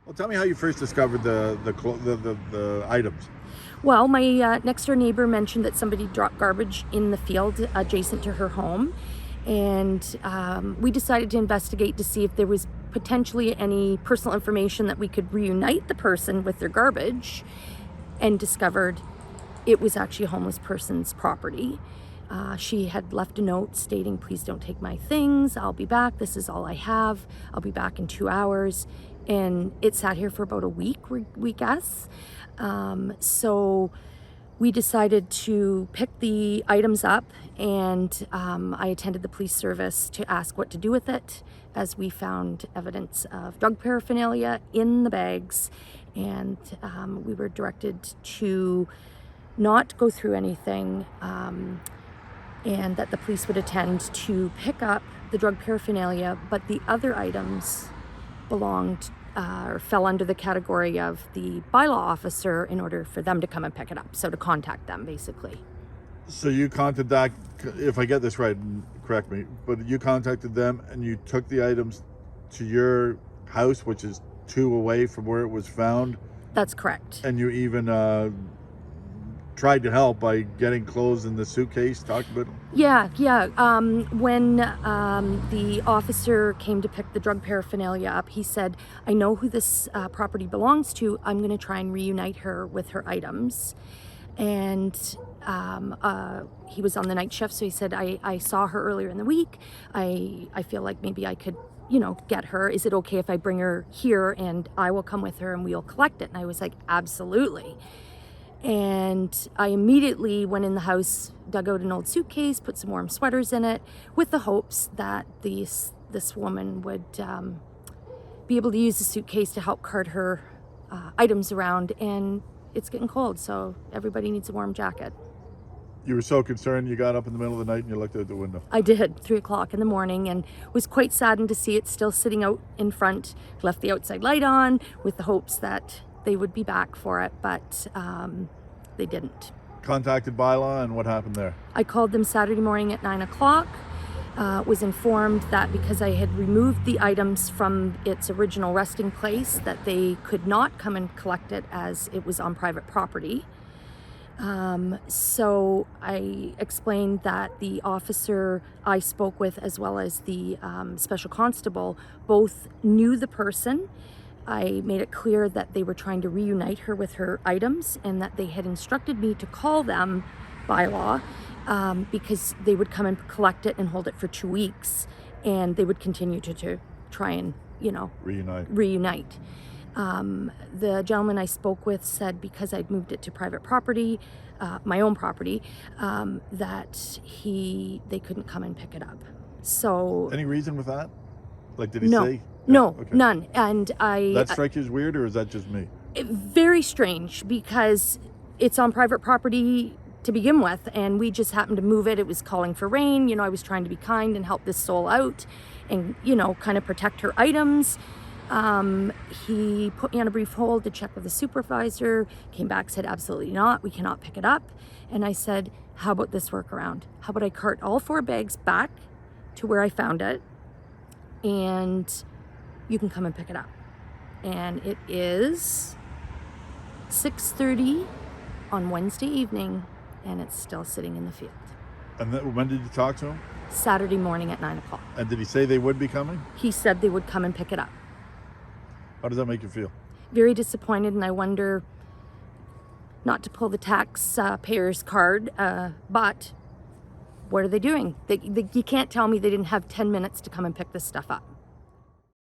Well, tell me how you first discovered the items. Well, my next door neighbor mentioned that somebody dropped garbage in the field adjacent to her home. And we decided to investigate to see if there was potentially any personal information that we could reunite the person with their garbage, and discovered it was actually a homeless person's property. She had left a note stating, "Please don't take my things. I'll be back. This is all I have. I'll be back in 2 hours." And it sat here for about a week, we guess. So we decided to pick the items up, and I attended the police service to ask what to do with it, as we found evidence of drug paraphernalia in the bags. And we were directed to not go through anything, and that the police would attend to pick up the drug paraphernalia, but the other items belonged or fell under the category of the bylaw officer in order for them to come and pick it up. So to contact them, basically. So you contacted that, if I get this right, correct me, but you contacted them and you took the items to your house, which is 2 away from where it was found, That's correct. and you even tried to help by getting clothes in the suitcase. Talk about it. Yeah. When the officer came to pick the drug paraphernalia up, he said, "I know who this property belongs to. I'm going to try and reunite her with her items." And he was on the night shift, so he said, I saw her earlier in the week. I feel like maybe I could, get her. Is it okay if I bring her here and I will come with her and we'll collect it? And I was like, absolutely. And I immediately went in the house, dug out an old suitcase, put some warm sweaters in it, with the hopes that this woman would be able to use the suitcase to help cart her items around. And it's getting cold, so everybody needs a warm jacket. You were so concerned, you got up in the middle of the night and you looked out the window. I did, 3 o'clock in the morning, and was quite saddened to see it still sitting out in front. Left the outside light on with the hopes that they would be back for it, but they didn't. Contacted bylaw, and what happened there? I called them Saturday morning at 9 o'clock. Was informed that because I had removed the items from its original resting place, that they could not come and collect it as it was on private property. So I explained that the officer I spoke with, as well as the special constable, both knew the person. I made it clear that they were trying to reunite her with her items, and that they had instructed me to call them by law, because they would come and collect it and hold it for 2 weeks, and they would continue to try and, reunite. The gentleman I spoke with said because I'd moved it to private property, my own property, that they couldn't come and pick it up. So Any reason with that? Like, did he no, say? no, Okay. none. And That strike you as weird, or is that just me? very strange, because it's on private property to begin with, and we just happened to move it. It was calling for rain. I was trying to be kind and help this soul out, and kind of protect her items. He put me on a brief hold to check with the supervisor, came back, said absolutely not, we cannot pick it up. And I said, how about this workaround? How about I cart all 4 bags back to where I found it, and you can come and pick it up. And it is 6:30 on Wednesday evening, and it's still sitting in the field. And when did you talk to him? Saturday morning at 9 o'clock. And did he say they would be coming? He said they would come and pick it up. How does that make you feel? Very disappointed, and I wonder, not to pull the taxpayer's card, but what are they doing? You can't tell me they didn't have 10 minutes to come and pick this stuff up.